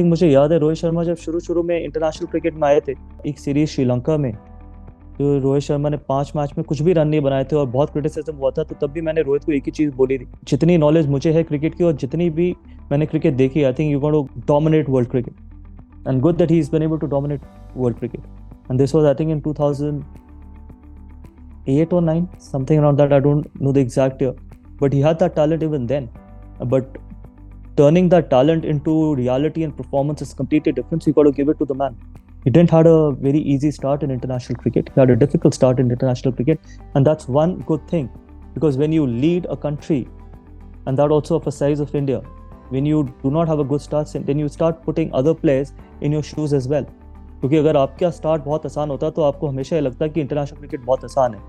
मुझे याद है रोहित शर्मा जब शुरू में इंटरनेशनल क्रिकेट में आए थे, एक सीरीज श्रीलंका में, तो रोहित शर्मा ने 5 मैच में कुछ भी रन नहीं बनाए थे और बहुत क्रिटिसिज्म हुआ था। तो तब भी मैंने रोहित को एक ही चीज बोली थी, जितनी नॉलेज मुझे है क्रिकेट की और जितनी भी मैंने क्रिकेट देखी, I think you gonna to dominate world cricket and good that he is been able to dominate world cricket. And this was I think in 2008 or 9, something around that. I don't know the exact year, but he had that talent even then. But turning that talent into reality and performance is completely different. So you got to give it to the man. He didn't had a very easy start in international cricket. He had a difficult start in international cricket, and that's one good thing, because when you lead a country, and that also of a size of India, when you do not have a good start, then you start putting other players in your shoes as well. क्योंकि अगर आपका start बहुत आसान होता तो आपको हमेशा ये लगता कि इंटरनेशनल क्रिकेट बहुत आसान है।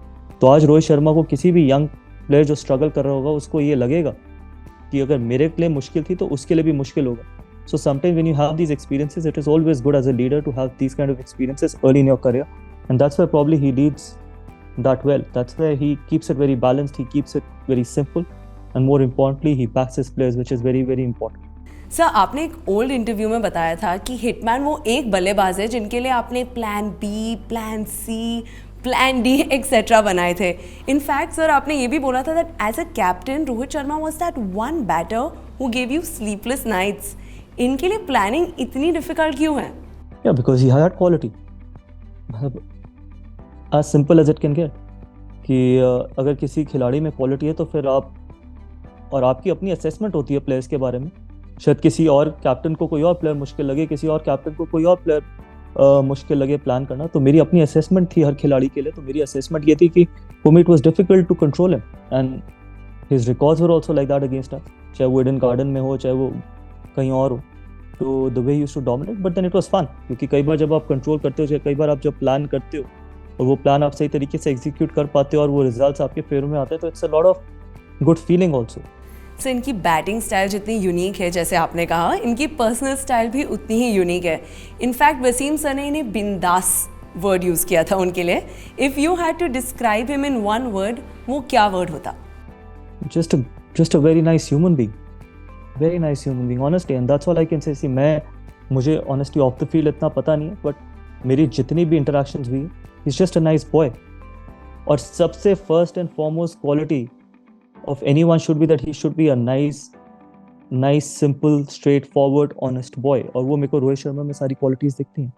तो आज रोहित शर्मा को किसी भी यंग प्लेयर जो स्ट्रगल कर रहा होगा उसको ये लगेगा कि अगर मेरे लिए मुश्किल थी तो उसके लिए भी मुश्किल होगा। So sometimes when you have these experiences, it is always good as a leader to have these kind of experiences early in your career, and that's why probably he leads that well. That's why he keeps it very balanced, he keeps it very simple, and more importantly, he backs his players, which is very, very important. Sir, आपने एक old interview में बताया था कि hitman वो एक बल्लेबाज है जिनके लिए आपने plan B, plan C, plan D etcetera बनाए थे। इनफैक्ट सर, आपने ये भी बोला था that as a captain Rohit Sharma was that one batter who gave you sleepless nights. इनके लिए प्लानिंग इतनी डिफिकल्ट क्यों है? Yeah, because he had quality. As simple as it can get. कि अगर किसी खिलाड़ी में क्वालिटी है तो फिर आप और आपकी अपनी असेसमेंट होती है प्लेयर्स के बारे में। शायद किसी और कैप्टन को कोई और प्लेयर मुश्किल लगे, किसी और कैप्टन को कोई और प्लेयर मुश्किल लगे प्लान करना। तो मेरी अपनी असेसमेंट थी हर खिलाड़ी के लिए। तो मेरी असेसमेंट ये थी कि for me it was difficult to control him, and his records were also like that against us, चाहे वो ईडन गार्डन में हो, चाहे वो कहीं और हो। तो the way he used to dominate, but then it was fun, क्योंकि कई बार जब आप कंट्रोल करते हो, कई बार आप जब प्लान करते हो और वो प्लान आप सही तरीके से एग्जीक्यूट कर पाते हो और वो रिजल्ट्स आपके फेवर में आते हैं, तो it's a lot of good feeling also. So इनकी बैटिंग स्टाइल जितनी यूनिक है, जैसे आपने कहा, इनकी पर्सनल स्टाइल भी उतनी ही यूनिक है। इनफैक्ट वसीम सर ने इन्हें बिंदास वर्ड यूज़ किया था उनके लिए। If you had to describe him in one word, वो क्या वर्ड होता? Just a very nice human being, very nice human being, honestly, and that's all I can say. See, मुझे honestly off the field इतना पता नहीं है, but मेरी जितनी भी interactions हुई, he's just a nice boy. और सबसे first and foremost quality of anyone should be that he should be a nice, simple, straightforward, honest boy. और वो मेरे को रोहित शर्मा में सारी qualities दिखती हैं।